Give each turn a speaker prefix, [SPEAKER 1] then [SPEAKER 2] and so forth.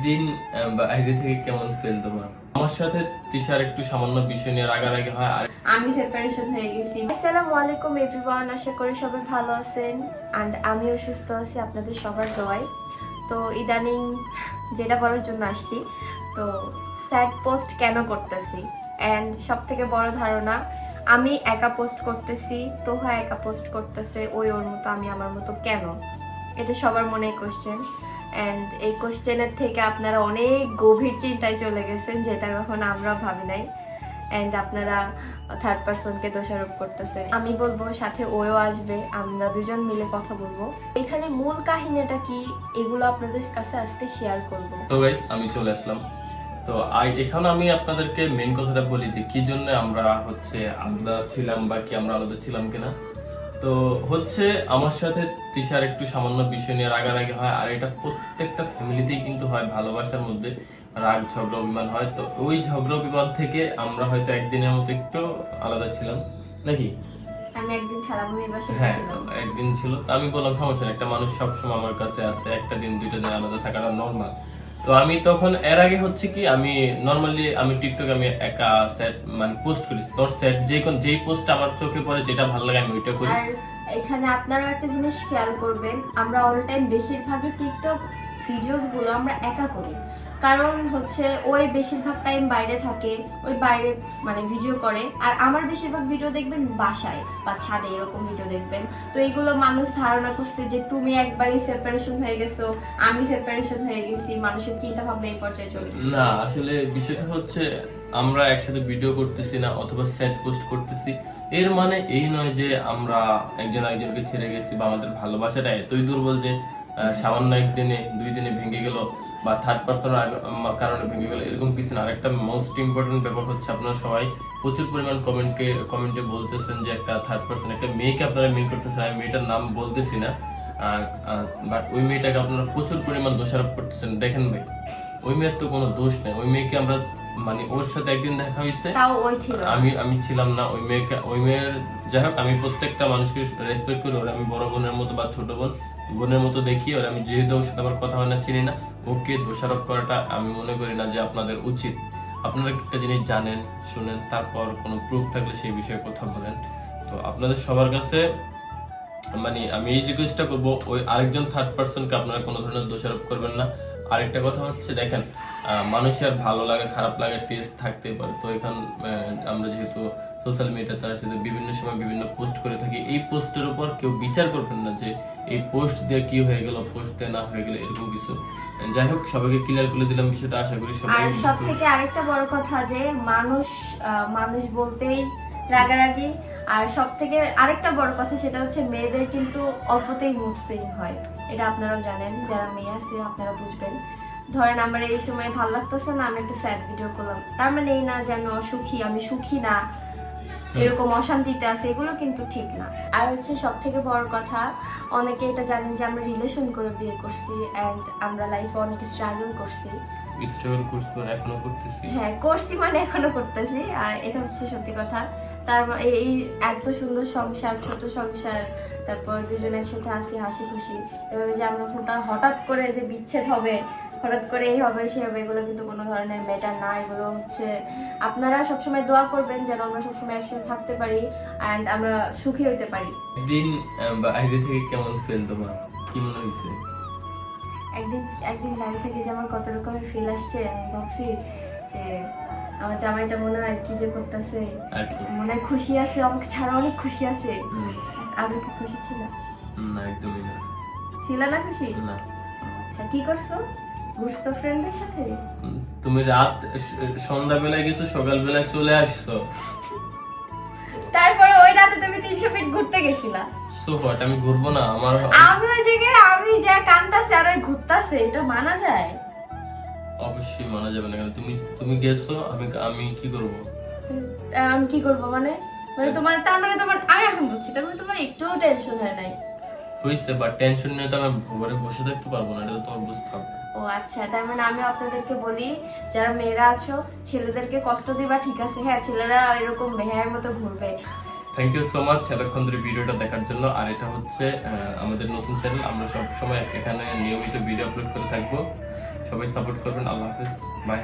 [SPEAKER 1] একদিন বাইরে থেকে কেমন ফিল তোমার? আমার সাথে তিশার একটু সামান্য বিষয় নিয়ে রাগারাগি হয় আর
[SPEAKER 2] আমি সেপারেশন হয়ে গেছি। আসসালামু আলাইকুম এভরিওয়ান, আশা করি সবাই ভালো আছেন এন্ড আমিও সুস্থ আছি আপনাদের সবার দোয়ায়। তো ইদানিং যেটা বলার জন্য আসছি, তো স্যাড পোস্ট কেন করতেছি এন্ড সবথেকে বড় ধারণা আমি একা পোস্ট করতেছি, তোহা একা পোস্ট করতেছে, ওর মতো আমি আমার মতো কেন? এটা সবার মনে কোশ্চেন এন্ড এই কোশ্চেনের থেকে আপনারা অনেক গভীর চিন্তায় চলে গেছেন, যেটা কখনো আমরা ভাবি নাই। এন্ড আপনারা থার্ড পারসনকে দোষারোপ করতেছেন। আমি বলবো সাথে ওও আসবে, আমরা দুজন মিলে কথা বলবো। এখানে মূল কাহিনীটা কি এগুলো আপনাদের কাছে আজকে শেয়ার করব।
[SPEAKER 1] তো গাইস আমি চলে আসলাম। তো এখানে আমি আপনাদেরকে মেইন কথাটা বলি যে কি জন্য আমরা আলাদা ছিলাম বা কি আমরা আলাদা ছিলাম কিনা। তো আমার সাথে তিশার একটু সামান্য বিষয় নিয়ে রাগারাগি হয় আর এটা প্রত্যেকটা ফ্যামিলিতেই কিন্তু হয়, ভালোবাসার মধ্যে রাগ ঝগড়া অভিমান হয়। তো ওই ঝগড়া অভিমান থেকে আমরা হয়তো একদিনের মতো একটু আলাদা ছিলাম নাকি?
[SPEAKER 2] আমি একদিন খালামুনির বাসায়
[SPEAKER 1] হ্যাঁ,
[SPEAKER 2] গেছিলাম।
[SPEAKER 1] একদিন ছিল। তো আমি বললাম সমস্যা নেই, একটা মানুষ সবসময় আমার কাছে আছে, একটা দিন দুইটা দিন আলাদা থাকাটা নর্মাল। তো আমি তখন এর আগে আমি নর্মালি টিকটকে আমি একা সেট মানে পোস্ট করি, তোর সেট যেই পোস্ট আমার চোখে পড়ে যেটা ভালো লাগে আমি ওইটা করি।
[SPEAKER 2] আর এখানে আপনারা একটা জিনিস খেয়াল করবেন, আমরা অল টাইম বেশিরভাগই টিকটক ভিডিওস গুলো আমরা একা করি, কারণ ওই বেশিরভাগ টাইম বাইরে থাকে, ওই বাইরে মানে ভিডিও করে, আর আমার বেশিরভাগ ভিডিও দেখবেন বাসায় বা ছাদে এরকম ভিডিও দেখবেন। তো এইগুলো মানুষ ধারণা করছে যে তুমি একবারই সেপারেশন হয়ে গেছো, আমি সেপারেশন হয়ে গেছি, মানুষের চিন্তা ভাবনা এই পর্যায়ে চলে গেছে।
[SPEAKER 1] না, আসলে বিষয়টা আমরা একসাথে ভিডিও করতেছি না অথবা সেট পোস্ট করতেছি, এর মানে এই নয় যে আমরা একজন আরেকজনকে ছেড়ে গেছি বা আমাদের ভালোবাসাটা এতই দুর্বল যে সামান্য একদিনে দুই দিনে ভেঙে গেল বা থার্ড পার্সনের কারণে ভেঙে গেল, এরকম কিছু না। আরেকটা মোস্ট ইম্পর্টেন্ট ব্যাপার আপনারা সবাই প্রচুর পরিমাণ কমেন্টে বলতেছেন যে একটা থার্ড পার্সন, একটা মেয়েকে আপনারা মেন করতেছেন, আমি মেয়েটার নাম বলতেছি না, বাট ওই মেয়েটাকে আপনারা প্রচুর পরিমাণ দোষারোপ করতেছেন। দেখেন ভাই, ওই মেয়ের তো কোনো দোষ নেই। ওই মেয়েকে আমরা মানে ওর সাথে একদিন দেখা হয়েছে,
[SPEAKER 2] তাও ওই ছিল,
[SPEAKER 1] আমি ছিলাম না। ওই মেয়ের যাই হোক, আমি প্রত্যেকটা মানুষকে রেসপেক্ট করি, ওর আমি বড় বোনের মতো বা ছোট বোনের মতো দেখি, ওর আমি যেহেতু ওর সাথে আমার কথা হয় না, চিনি না, ওকে দোষারোপ করাটা আমি মনে করি না যে আপনাদের উচিত। আপনারা একটা জিনিস জানেন, শুনেন, তারপর কোনো প্রুফ থাকলে সেই বিষয়ে কথা বলেন। তো আপনাদের সবার কাছে মানে আমি এই রিকোয়েস্টটা করবো, ওই আরেকজন থার্ড পার্সনকে আপনারা কোনো ধরনের দোষারোপ করবেন না। আরেকটা কথা দেখেন, মানুষের ভালো লাগে খারাপ লাগে টেস্ট থাকতেই পারে। তো এখন আমরা যেহেতু সোশ্যাল মিডিয়াতে আছে, বিভিন্ন সময় বিভিন্ন পোস্ট করে থাকি, এই পোস্টের উপর কেউ বিচার করবেন না যে এই পোস্ট দিয়ে কি হয়ে গেল, পোস্ট দিয়ে না হয়ে গেল, এরকম কিছু। যাই হোক, সবাইকে ক্লিয়ার করে দিলাম বিষয়টা, আশা করি সবাই।
[SPEAKER 2] আর সব থেকে আরেকটা বড় কথা যে মানুষ বলতেই রাগারাগি। আর সব থেকে আরেকটা বড় কথা সেটা মেয়েদের কিন্তু অল্পতেই মুড সুইং হয়, এটা আপনারাও জানেন, যারা মেয়ে আছে আপনারা বুঝবেন। ধরেন আমার এই সময় ভালো লাগতেছে না, আমি একটা স্যাড ভিডিও করলাম, তার মানে এই না যে আমি অসুখী, আমি সুখী না, এরকম অশান্তিতে আছে, এগুলো কিন্তু ঠিক না। আর সব থেকে বড় কথা, অনেকে এটা জানেন যে আমরা রিলেশন করে বিয়ে করছি এন্ড আমরা লাইফে অনেক স্ট্রাগল করছি।
[SPEAKER 1] স্ট্রাগল করছি মানে এখনো করতেছি।
[SPEAKER 2] হ্যাঁ, করছি মানে এখনো করতেছি, আর এটা সত্যি কথা। এই এত সুন্দর সংসার, ছোট সংসার, তারপর দুজন একসাথে আসি হাসি খুশি, এভাবে যে আমরা হঠাৎ করে যে বিচ্ছেদ হবে, হঠাৎ করে এই হবে সে হবে, এগুলো কিন্তু কোনো ধরনের ম্যাটার না। এগুলো আপনারা সবসময় দোয়া করবেন যেন আমরা সবসময় একসাথে থাকতে পারি এন্ড আমরা সুখী হইতে পারি।
[SPEAKER 1] একদিন বাইরে থেকে কেমন ফিল তোমার, কি মনে হয়েছে?
[SPEAKER 2] একদিন বাইরে থেকে যে আমার কত রকমের ফিল আসছে, আমি ভাবছি যে আমার জামাইটা মনে হয় কি যে করতেছে, মনে হয় খুশি আছে, আমাকে ছাড়া অনেক খুশি আছে। আগে কি খুশি ছিল?
[SPEAKER 1] না, একদমই না।
[SPEAKER 2] ছিল না খুশি?
[SPEAKER 1] না।
[SPEAKER 2] আচ্ছা, কি করছো? ঘুরছো ফ্রেন্ডদের সাথে?
[SPEAKER 1] তুমি রাত সন্ধ্যাবেলায় গেছো, সকালবেলায় চলে আসছো।
[SPEAKER 2] তারপরে ওই রাতে তুমি 300 ফিট ঘুরতে গেছিলা।
[SPEAKER 1] সো হোয়াট, আমি ঘুরবো না?
[SPEAKER 2] আমি ওই জায়গায় আমি যা কান্তাছে আর ওই ঘুরতাছে, এটা মানা যায়?
[SPEAKER 1] অবশ্যই মানা যাবে না। কেন তুমি গেছো, আমি কি করব?
[SPEAKER 2] আমি কি করব মানে তোমার, তার মানে তোমার, আমি এখন বুঝছি, তার মানে তোমার একটুও টেনশন হয় নাই?
[SPEAKER 1] হইছে, বাট টেনশন নিয়ে তো আমি ঘরে বসে থাকতে পারবো না, এটা তো তোমার বুঝতে হবে।
[SPEAKER 2] ও আচ্ছা, তার মানে আমি আপনাদেরকে বলি, যারা মেয়েরা আছো, ছেলেদেরকে কষ্ট দিবা ঠিক আছে, হ্যাঁ ছেলেরা এরকম বেহায়ের মতো ঘুরবে।
[SPEAKER 1] থ্যাংক ইউ সো মাচ এতক্ষণ ধরে ভিডিওটা দেখার জন্য। আর এটা আমাদের নতুন চ্যানেল, আমরা সব সময় এখানে নিয়মিত ভিডিও আপলোড করে থাকবো। সবাই সাপোর্ট করবেন। আল্লাহ হাফেজ, বাই।